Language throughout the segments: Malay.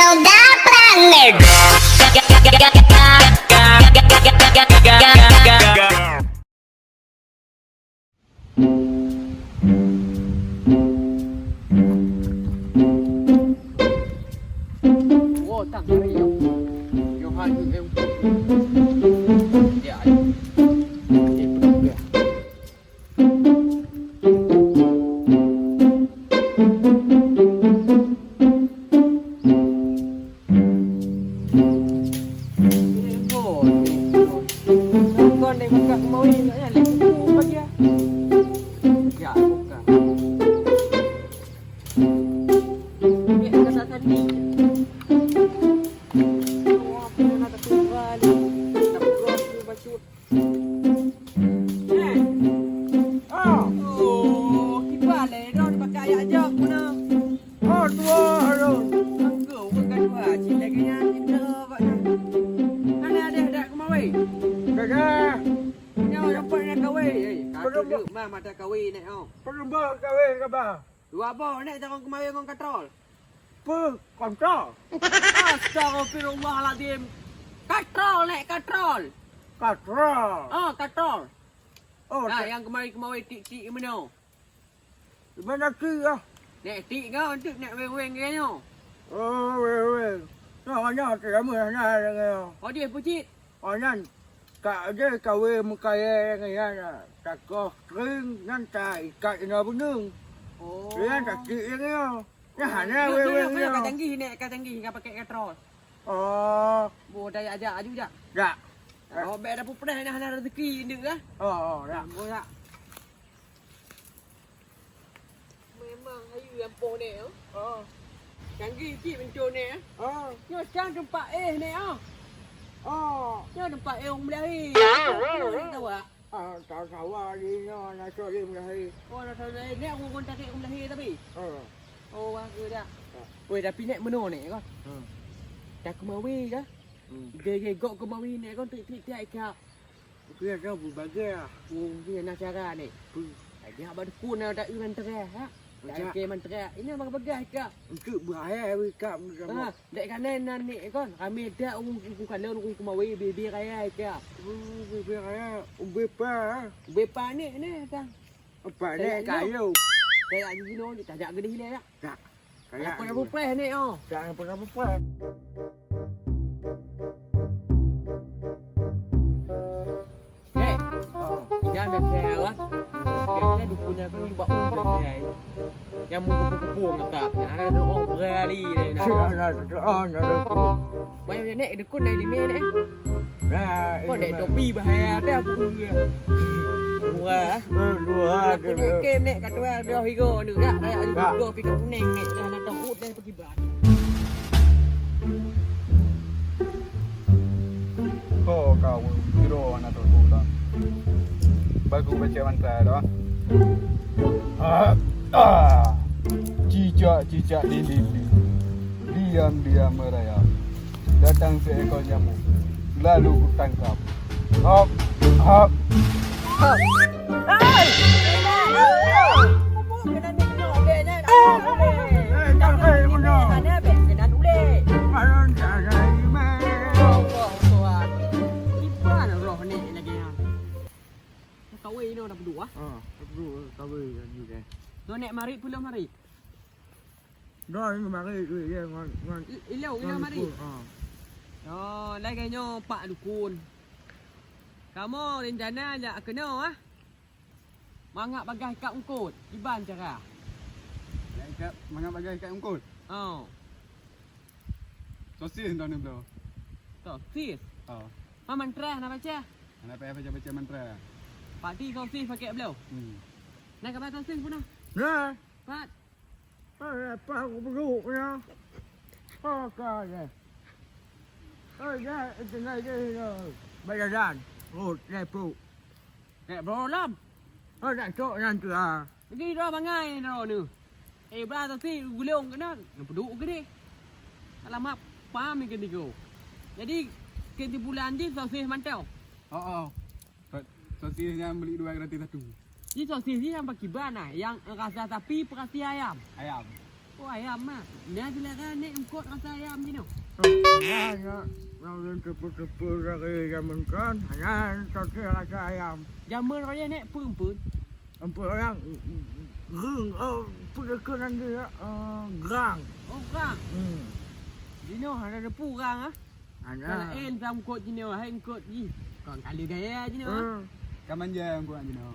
da planet. Wow, tak hari yang Johan yang ya. Con này một cặp màu nữa là lấy cũ bao nhiêu? Dạ một cặp. Mẹ cái sao thân đi? Mata kawin ni oh. Perempuan kahwin ke apa? Dua apa ni jangan kemari kau katrol. Kontrol. Astagfirullahaladzim. Katrol ni katrol. Kontrol. Oh katrol. Oh, Nah yang kemari tik mana? mana ki ah? Nek tik kau untuk nak weng-weng ke nyo. Oh, weh. Nah, nya tak mau na dengan. Oh dia pucit. Oh, nan. Kak dia kahwin mukaya dengan tak kau kering nan tak ikat ina benung. Oh. Dia tak ki dengan. Ya hanya Weh weh. kat canggih nek kat canggih kau pakai katrol. Oh, Bo daya aja juga. dak. Oh bet dah pupres nak hana rezeki ni ah. Oh, dak. Bo tak. Memang ayu yang po ni oh. Oh. Canggih cik mencon ni ah. Oh. Nyo sekarang tempat ni ah. Oh. Nyo tempat orang belahi. Tahu tak? Ah, tahu ni no na so dia mulai. Oh nak tahu ni aku kontak orang belahi tapi. Oh. Oh aku dah. Weh tapi nek meno ni kan. Dah kemawi ke? Gaya gok kemawi ni kan tik-tik kau. Dia dah berbagai ah. Oh dia nak cara ni. Dia abang kun ada iman terah ha. Dak ke man terah. Ini abang bagai kau. Untuk bahaya we kap Ha, dek kanan nan ni kan. Kami dak ku kalau ku kemawi bibi raya kau. Biar kaya bepa. Bepa ni dah. Apa ni kayu. Kayak gini no, dia tajak gede hilang tak? Tak. Kaya Apa nak pupres ni oh. tak apa. Hey. Jangan dah share lah. Biasanya dia punya tu buat umur dia. Yang muka-muka kata, ada orang berari ni. Ana. Banyak ni dekun dari lima ni. Nah, Kau dek topi bahaya dah aku. Murah. dua Aku dek game ni kat tuan dia higo ni dak. Dah ada higo pika kuning ni. Dah nak tahu dah pergi bar. Oh kau hero anak tu dah. Bagus baca mantra dah. Cicak di. Diam merayap. Datang seekor nyamuk. Lalu ku tangkap. Hop. Hai! Kena ni kena boleh ni. Tak boleh kena. Sana bet kena boleh. Maron cara ime. Allah Tuhan. Iban roh ni lagi ha. Kawin ni dah berdua. Dua kahwin ni dah. Tu nek mari pula mari. Dah ni mari tu dia ngan. Ilau mari. Oh, laganya Pak Dukun. Kamu rencana nak kena ah. Mangap bagai kat ungkut. Iban cara. Ikat mana bagai ikat ungkut. Oh. Sosis dah ni belum. Tu, sis. Oh. Maman terah nak baca. Anak baca mantra. Pak Ti kau sis pakai belum? Nak kata sis pun ah. Nah, Pak. apa aku perlu ya. Oh kau ya. Oh ya, itu nak dia. Bayaran. Oh, lepu. Nek berolam. Oh, nak cok nanti ah. Pergi dah bangai dah ni. Bra tu sis gulung kena. Yang peduk ke ni? Alamak, paham ke ni kau. Jadi ke bulan ni sis mantau. Oh. Sosis yang beli 2 gratis 1. Ni sosis ni yang pakai ban yang rasa sapi perasi ayam. Ayam. Oh ayam ah. Dia silakan naik angkut rasa ayam sini. Hanya yang cepat-cepat lagi zaman kan. Hanya tak rasa ayam. Jamur raya naik pun. Apa yang perkenan dia gerang. Oh kang. Sini ada depu kang ah. Kalau en sam angkut sini hai angkut ni. Kang kali gaya sini ah. Kaman je angkut ni no.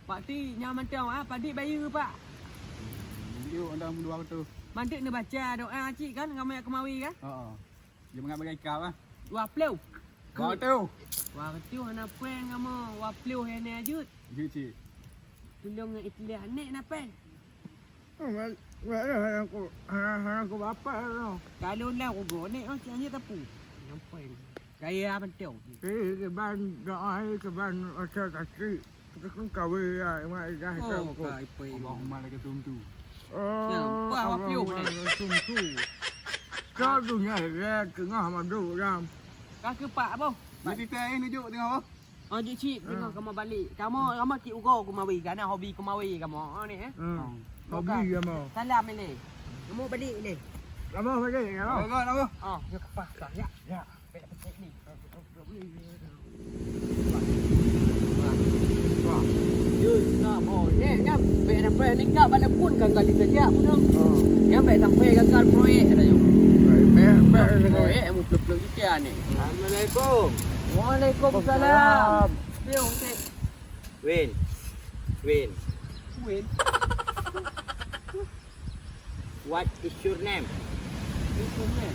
Pak ti nyaman tau ah padik bayu pak. Yuk dalam 2 waktu. Mantik nak baca doa cik kan ramai kemawi kan. Dia mengat bagai kau ah. Wah pleu. Kau tu. Wah ketiu hana peng kamu. Wah pleu hene ajut. Ju cik. Tolong ikhlas nek napen. Mana aku bapa tu. Kalau lah aku go nek oh hanya tapu. Nampai. Gaya pentiu. Ke ban doa ke ban asal kaki. Kita kan kawin ya, mai dah Oh aku. kai pai. Allahumma laka tumtu. Oh, apa piu ni? Tumtu. Kau dunia dia tengah madu ram. Kaki pak apa? Mesti teh tunjuk tengok. Oh cik cik tengok kamu balik. Kamu ki ugo kumawi kan hobi kumawi kamu. Oh ni eh. Hobi kamu. Salam ni. Kamu balik ni. Kamu balik ya. Apa? Oh, ya kepas kan ya. Ya. Bek petik ni. Nah, oh, ni kan bek sampai ni kak pada pun kan kali kerja pun dong. Yang bek sampai gagal proyek ada jo. Proyek mu plek-plek kita ni. Assalamualaikum. Waalaikumsalam. Piu cik. Win. Win. What is your name? Itu kan.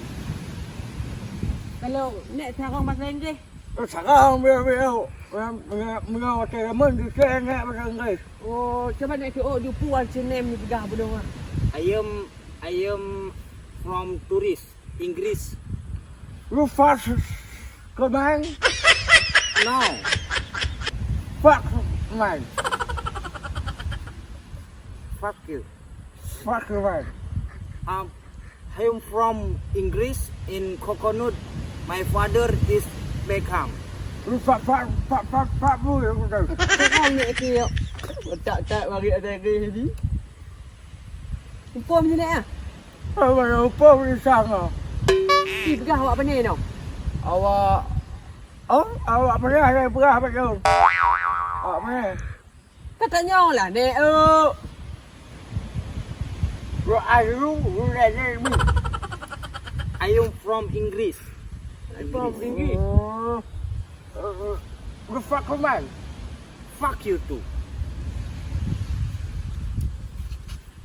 Kalau nek sarang bahasa Inggeris. Sekarang biar mengawal teman di sana macam ni. Oh, cuba nak ke oh jupu wal senem ni pegah bedong ah. I am from tourist English. Lu fast kemana? No. Fuck man. Fuck you. Fuck man. I am from English in Coconut. My father is Beckham. Lu fuck bu aku tahu. Kau ni ke yo. Tak bagi ada lagi ni. Impom sini ah. Apa apa di sana? Di pegah awak pani no. Awak awak pernah ada berah betul? Awak pernah? Katanya lah nek Lu lu ni. I am from English. Impom Inggeris. Lu fuck man. Fuck you too.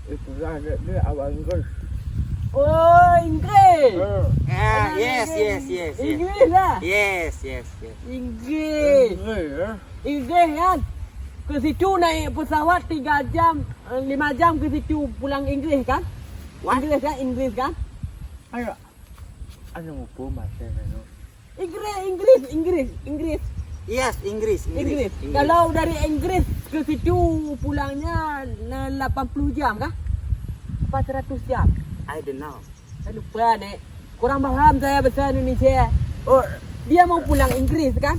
Itu dah dia awak Inggeris. Oh, Inggeris. Yes. Inggeris lah. Yes. Inggris. Inggris kan. Ke situ naik pesawat 3 jam, 5 jam ke situ pulang Inggris kan? What? Inggris kan? Ayo. Ano mo po masa ano? Inggris. Yes, English. Kalau dari Inggris ke situ pulangnya 80 jam kah? 400 jam. I don't know. Saya lupa nek. Kurang paham saya bahasa Indonesia. Oh, Dia mau pulang Inggris kan?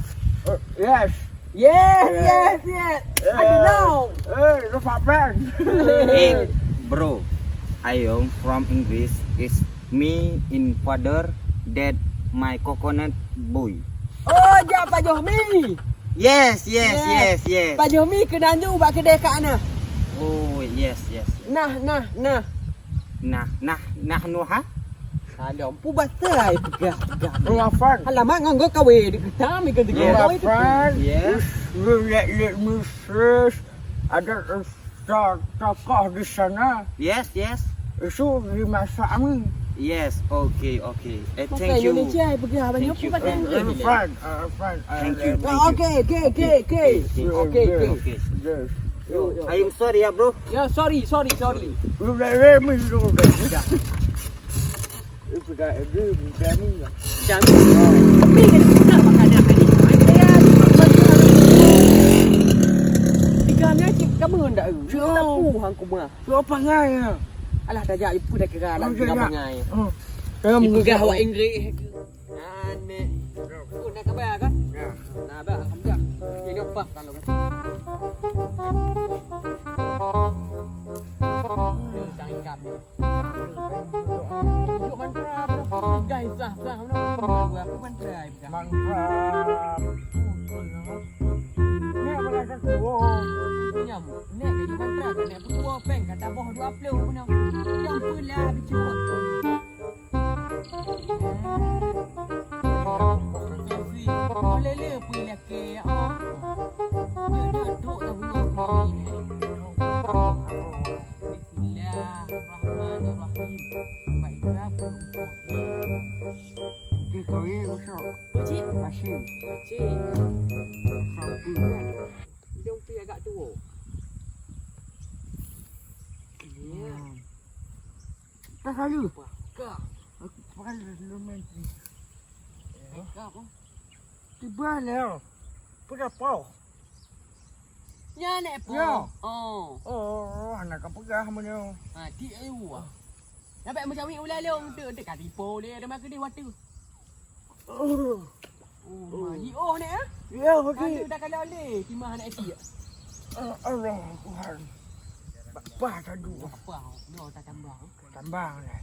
yes. Yes. I don't know. Lu fuck man. Hey, bro. I am from English. It's me in father that my coconut boy. Oh, dia Pak Johmi. Yes. Pak Johmi kena nyu bak kedai kat ana. Oh, yes. Nah. Nah, ha? Ada pu bahasa ai pegah. Lu apa? Alamak nganggo kawe di kita mi ke Yeah. kawe itu. Yes. Lu lihat musus ada tokoh di sana. Yes. Itu dimasak ni. Yes. Okay. Pakai Thank you. Indonesia ai pegah banyak Thank pu you. bahasa Inggeris. Fine. Thank you. Okay. Okay. Yes. I am sorry ya, bro. Ya, sorry. Lu lihat mi lu dah. Itu dah ni. Jangan. Tapi kan kita makan nak ni. Saya Tiga-nya cik kamu ndak eu. Tapu hang ku mah. Lu apa ngai? Alah dah jak ipu dah kira lah tiga pangai. Kamu Pegah awak Inggeris. Ane. Ku nak kabar kan? Nah, ba alhamdulillah. Ini apa kalau kan? Tangga Arab ni. Duduk mantra berapa? Guys, sah no. Aku mantra bukan. Mantap. Ni mereka kuat. Nyam. Nek ke mantra kan nek berdua peng kata boh 20 pun. Yang pula bicut. Boleh le pula ke. Dia duduk tak punya ni. Bismillahirrahmanirrahim. Baiklah pun. Kita ni besar. Cik, Asyik. cik. Sampai kan. Hidung tu agak tua. Ya. Tak kali. Kak. Aku pakai romantik. Kak apa? Tiba lah. Berapa? Ya nek po. Ya. Oh. Oh, anak kau pegah mana? Ha, ti ayu ah. Nampak macam ni ulah long tu dekat tipu dia ada makan dia waktu. Oh. Oh, di oh nek ah. Ya, Okey. okey. Dah kalau leh timah anak eti. Allah Tuhan. Bah tadu. Apa? No tak tambah. Tambah lah.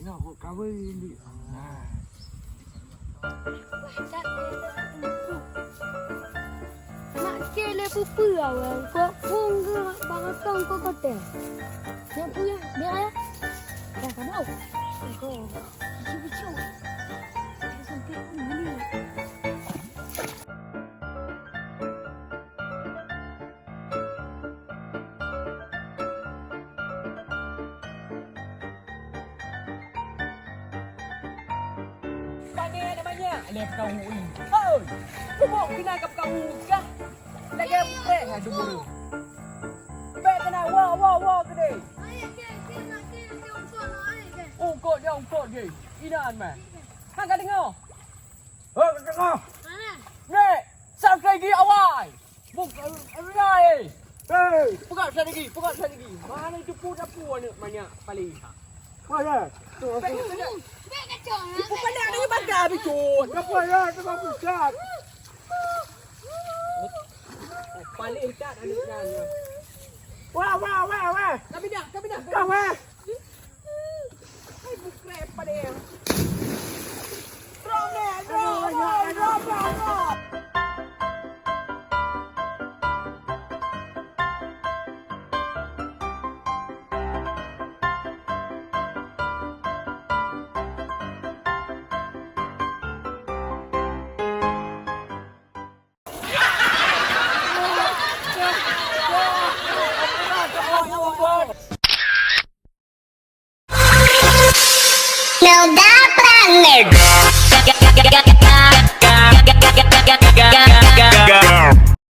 Ya, aku kahwin ni. Nah. Nak kele pupu awal kok pun ke bangatong kok kote. Yang punya dia ya. Dah tahu. Kau. Bicu-bicu. Sampai ini. Pandai ada banyak. Leh kau ni. Oh. Kau kena kap kau kah? Lagi apa dah dulu. Baik kena wah gede. Ungkot je. Inaan mah. Hang kan dengar? Oh, tengok. Nek, strategi awal. Bukan rai. Hey, Bukan strategi. Mana itu pun dapur ni banyak paling. mana? Tu Baik aku. saja. Ibu pandai ni bakar bicut. Apa ya? Tengok pusat. Paling tak ada jalan. Wah. Tapi dah. Kau wah. Hai bukrep pada yang. Drop. Não dá pra negar.